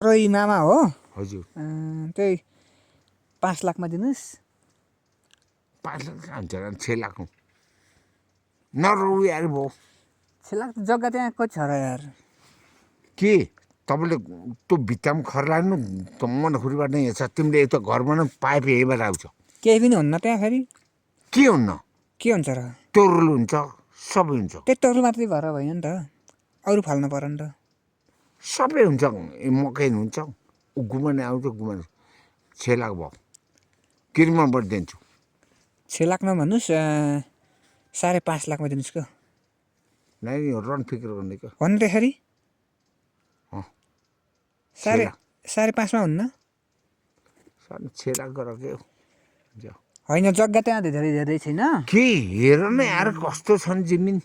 रोही मामा हो हजुर त्यही 5 लाखमा दिनुहोस् 5 लाख कहाँ हुन्छ र 6 लाख नरौ यार भो 6 लाख त जग्गा त्यहाँ कति छ र यार के तपाईँले त्यो भित्तामा खर लाग्नु त मनखुरीबाट यहाँ छ तिमीले यता घर बनाउनु पाइप यहीँबाट आउँछ केही पनि हुन्न त्यहाँ फेरि के हुन्न के हुन्छ र तरुल हुन्छ सबै हुन्छ त्यही तरुल मात्रै भएर भएन नि त अरू फाल्नु पर्यो नि त सबै हुन्छ मकै हुन्छ गुमाउने आउँछ गुमाउने 6 लाख भयो किरिमबाट दिन्छु 6 लाखमा भन्नुहोस् 5.5 लाखमा दिनुहोस् क्या नै रन फिक्र गर्ने क्या भन्नु त्यसरी अँ 5.5मा हुन्न 6 लाख गर के हो होइन जग्गा त्यहाँ धेरै छैन के हेर न यार कस्तो छन् जमिन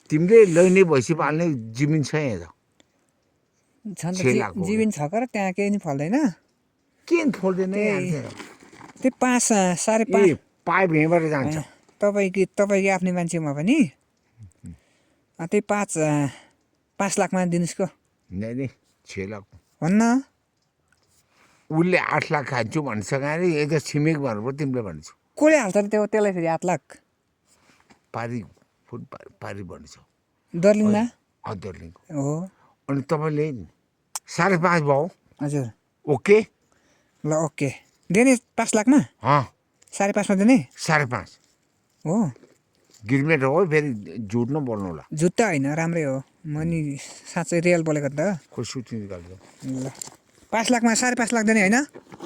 तिमीले लैने भैँसी पाल्ने जमिन छ यहाँ छन् 6 लाख त जीवन छ र त्यहाँ केही नि फल्दैन के फोल्दैन त्यही 5.5 पाइप यहीँबाट जान्छ तपाईँको आफ्नै मान्छेमा पनि त्यही 5 लाखमा दिनुहोस् को नै 6 लाख भन्न उसले 8 लाख खान्छु भनिसक्यो अरे यो त छिमेक भन्नु तिमीले भन्छु कसले हाल्छ र त्यसलाई फेरि 8 लाख पारी फुट पारी भन्छ दर्लिङमा दर्लिङको हो अनि तपाईँले 5.5 भयो हजुर ओके ल ओके दिने 5 लाखमा 5.5मा दिने 5.5 हो गिरमेट हो फेरि झुट नबोल्नु होला जुत्ता होइन राम्रै हो म नि साँच्चै रियल बोलेको त खोइ सुति निकाल्छ ल 5 लाखमा 5.5 लाख दिने होइन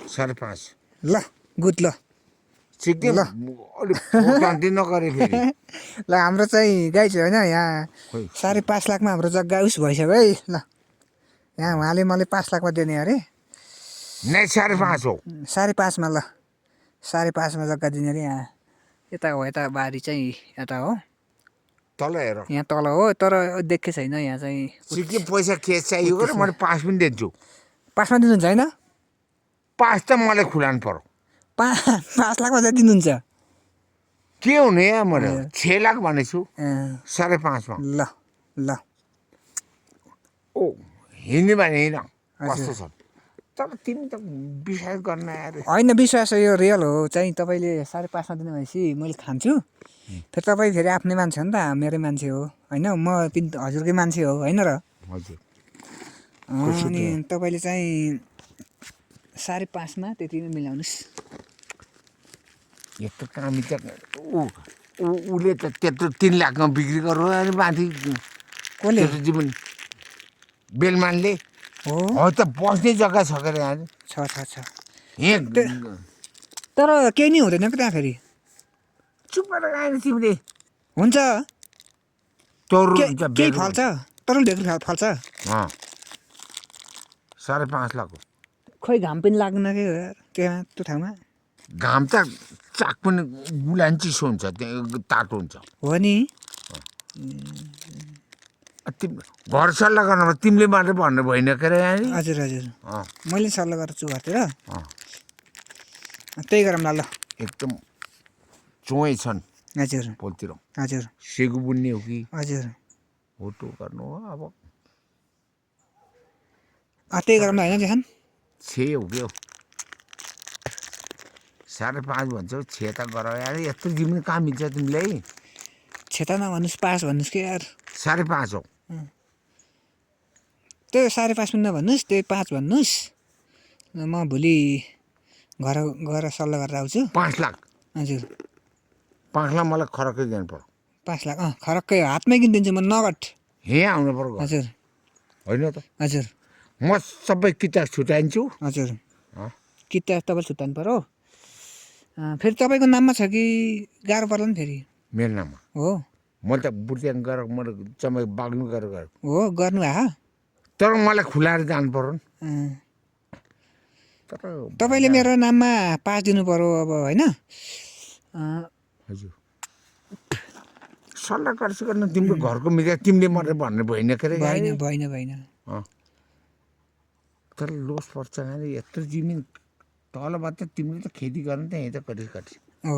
5.5 ल गुड ल सिक्किम ल अलिक शान्ति नगरे फेरि ल हाम्रो चाहिँ गाई छ होइन यहाँ 5.5 लाखमा हाम्रो जग्गा उस भइसक्यो है ल यहाँ उहाँले मलाई 5 लाखमा दिने अरे नै 5.5 हो 5.5मा ल 5.5मा जग्गा दिने अरे यहाँ यता हो यता बारी चाहिँ यता हो तल हेर यहाँ तल हो तर देखेको छैन यहाँ चाहिँ सिक्किम पैसा के चाहियो gore मैले 5 पनि दिन्छु 5मा दिनुहुन्छ होइन 5 त मलाई खुलाउनु पर्यो 5 लाखमा चाहिँ दिनुहुन्छ के हुने यहाँ मैले 6 लाख भनेछु 5.5 मा ल ल ओ हिँड्ने भने हिँड कस्तो छ तर तिमी त विश्वास गर्न यार होइन विश्वास यो रियल हो चाहिँ तपाईँले 5.5मा दिनु भनेपछि मैले खान्छु फेरि तपाईँ फेरि आफ्नै मान्छे हो नि त मेरै मान्छे हो होइन म हजुरकै मान्छे हो होइन र हजुर अनि तपाईँले चाहिँ 5.5मा त्यति नै मिलाउनुहोस् यत्रो कामी त उसले त त्यत्रो 3 लाखमा बिक्री गर्नु अनि माथि कसले जीवन बेलमानले हो त बस्ने जग्गा छ के यहाँ छ यहाँ तर केही नै हुँदैन कि त्यहाँ फेरि चुप गरेर आएन तिमीले हुन्छ तरुल केही फल्छ तरुल भेक्री फल्छ 5.5 लाख हो खोइ घाम पनि लाग्दैन के हो यार त्यहाँ त्यो ठाउँमा घाम त चाक पनि गुलान चिसो हुन्छ त्यहाँ तातो हुन्छ हो नि घर सल्लाह गर्नु तिमीले मात्रै भन्नु भएन के अरे यहाँ हजुर हजुर मैले सल्लाह गरेर छु घरतिर त्यही गरौँ ल एकदम चोइ छन् हजुर पोलतिर हजुर सेगु बुन्ने हो कि हजुर होटो गर्नु हो अब त्यही गरौँ न होइन जेखान 6 हो कि 5.5 भन्छौ 6 त गर यार यत्रो जिम्मे कहाँ मिल्छ तिमीलाई क्षेत्र नभन्नुहोस् 5 भन्नुहोस् कि यार 5.5 हो त्यो 5.5 पनि नभन्नुहोस् त्यही 5 भन्नुहोस् म भोलि घर गएर सल्लाह गरेर आउँछु 5 लाख हजुर 5 लाख मलाई खरकै दिनु पर्यो 5 लाख खरक्कै हातमै किनिदिन्छु म नगद यहाँ आउनु पर्यो हजुर होइन त हजुर म सबै किताब छुट्याइन्छु हजुर किताब तपाईँले छुट्याउनु पर्यो फेरि तपाईँको नाममा छ कि गाह्रो पर्ला नि फेरि मेरो नाममा हो मैले त बुर्त्याङ गरेर मैले चम्मै बाग्नु गरेर हो गर्नु आहा तर मलाई खुलाएर जानु पर्यो नि तर तपाईँले मेरो नाममा 5 दिनु पर्यो अब होइन हजुर सल्लाह गर्छु गर्नु तिम्रो घरको मिल्छ तिमीले मात्रै भन्ने भएन के अरे भएन तर लोस पर्छ अरे यत्रो जमिन तलबाट तिमीले त खेती गर्नु त यहीँ त कति हो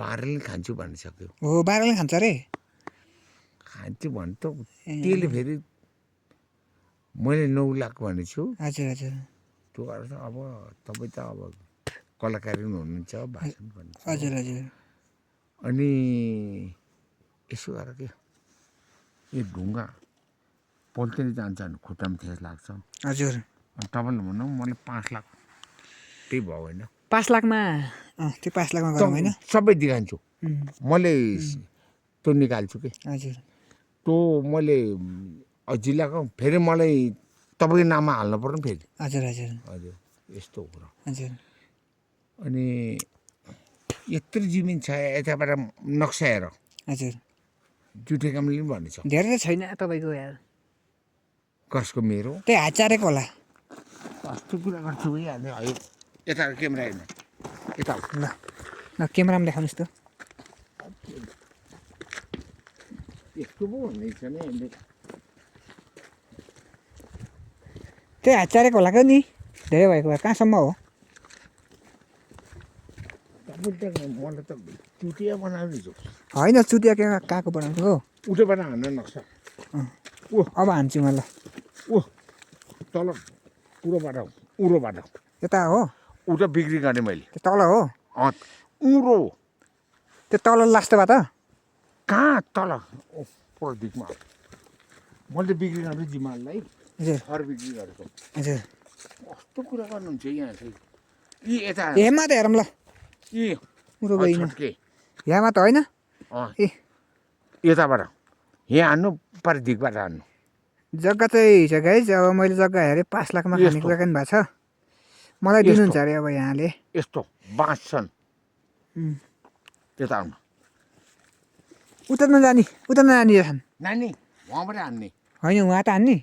बाह्रले खान्छु भनिसक्यो हो बाह्रले खान्छ अरे खान्छु भन्छ त्यसले फेरि मैले 9 लाख भनेको छु हजुर हजुर त्यो अर्थ अब तपाईँ त अब कलाकारी हुनुहुन्छ भाषण भन्नुहुन्छ हजुर हजुर अनि यसो गरेर के यो ढुङ्गा पोल्टेर जान्छ भने खुट्टामा ठेस लाग्छ हजुर अनि तपाईँले भन्नु मैले 5 लाख त्यही भयो होइन 5 लाखमा त्यो 5 लाखमा गरौँ होइन सबै दिखान्छु उम्, मैले त्यो निकाल्छु कि हजुर त्यो मैले जिल्लाको फेरि मलाई तपाईँको नाममा हाल्नु पर्ने फेरि हजुर हजुर हजुर यस्तो हो कुरा हजुर अनि यत्रो जमिन छ यताबाट नक्सा हेर हजुर जुठे कामले पनि भनेछ धेरै त छैन तपाईँको यार कसको मेरो त्यही हात चारेको होला कस्तो कुरा गर्छु यहाँले है यता क्यामेरा हेर्नु यता ल ल क्यामेरामा देखाउनुहोस् त यस्तो पो भन्ने छैन यसले त्यही हात चारेको होला क्या नि धेरै भएको भए कहाँसम्म हो मलाई त चुटिया बनाउने छु होइन चुतिया के कहाँको बनाएको हो उठेबाट हान्न नक्सा अब हान्छु म ल ऊ तल उरोबाट उरोबाट यता हो उता बिक्री गरेँ मैले त्यो तल हो उरो त्यो तल लास्टबाट कहाँ तल पुरा दिगमा मैले बिक्री गरेँ जिम्मालाई हजुर घर बिक्री गरेको हजुर कस्तो कुरा गर्नुहुन्छ यहाँ चाहिँ यी यता हेमा त हेरौँ ल यी उरो गइन छट्के यहाँमा त होइन ए यताबाट यहाँ हान्नु पारि दिगबाट हान्नु जग्गा चाहिँ छ गाइज अब मैले जग्गा हेरेँ 5 लाखमा खाने यस्तो। कुरा पनि भएको छ मलाई यस्तो। दिनुहुन्छ अरे अब यहाँले यस्तो बाँस छन् उम्, यता आउनु उता नजाने उता नजाने छन् नानी उहाँबाट हान्ने होइन उहाँ त हान्ने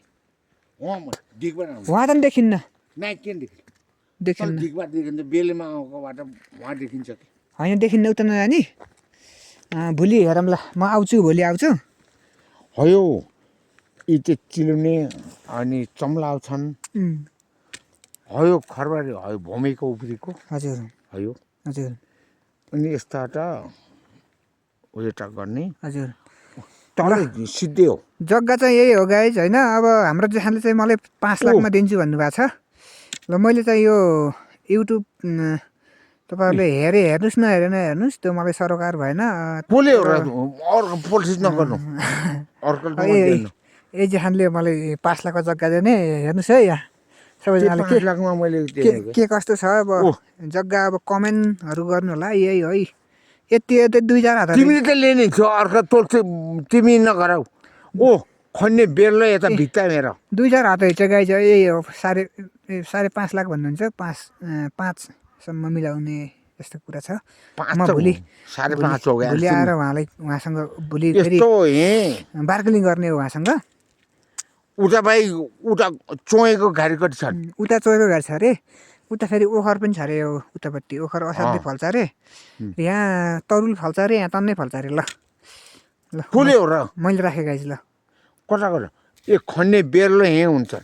उहाँ दिगबाट हान्नु उहाँ त नि देखिन्न नाइ के देखिन्छ देखिन्न दिगबाट देखिन्छ बेलेमा आएकोबाट उहाँ देखिन्छ कि होइन देखिन्न उता नजाने भोलि हेरौँ ल म आउँछु भोलि आउँछु हयो यी चाहिँ चिलाउने अनि चम्लाउ छन् उम्, हयो खरबारी हयो भूमिको उब्रीको हजुर हयो हजुर अनि यस्ता उयोटा गर्ने हजुर तल सिधै हो जग्गा चाहिँ यही हो गाइज होइन अब हाम्रो जेठानले चाहिँ मलाई 5 लाखमा दिन्छु भन्नुभएको छ ल मैले चाहिँ यो युट्युब तपाईँहरूले हेर्नुहोस् नहेर्नुहोस् त्यो मलाई सरोकार भएन पोले हो र अर्को पोलिस नगर्नु अर्को ए जेठानले मलाई 5 लाखको जग्गा दिने हेर्नुहोस् है यहाँ सबैजनाले 5 लाखमा मैले के कस्तो छ अब जग्गा अब कमेन्टहरू गर्नु होला यही है यति 2000 हात तिमीले त लिने थियो अर्को तोल्छ तिमी नगराउ ओ खन्ने बेल्लो यता भित्ता मेरो 2000 हात हेर्छ गाई चाहिँ यही हो 5.5 लाख भन्नुहुन्छ 5.5सम्म मिलाउने यस्तो कुरा छ म भोलि 5.5 हो भोलि आएर उहाँसँग भोलि फेरि यस्तो हे बार्गेनिङ गर्ने हो उहाँसँग उता भाइ उता चोएको घारीकटी छन् उता चोएको गाडी छ अरे उता फेरि ओखर पनि छ अरे यो उतापट्टि ओखर असाध्यै फल्छ अरे यहाँ तरुल फल्छ अरे यहाँ टन्नै फल्छ अरे ल ल फुले हो र मैले राखेँ गाइज ल कता कता ए खन्ने बेल्लो यहीँ हुन्छ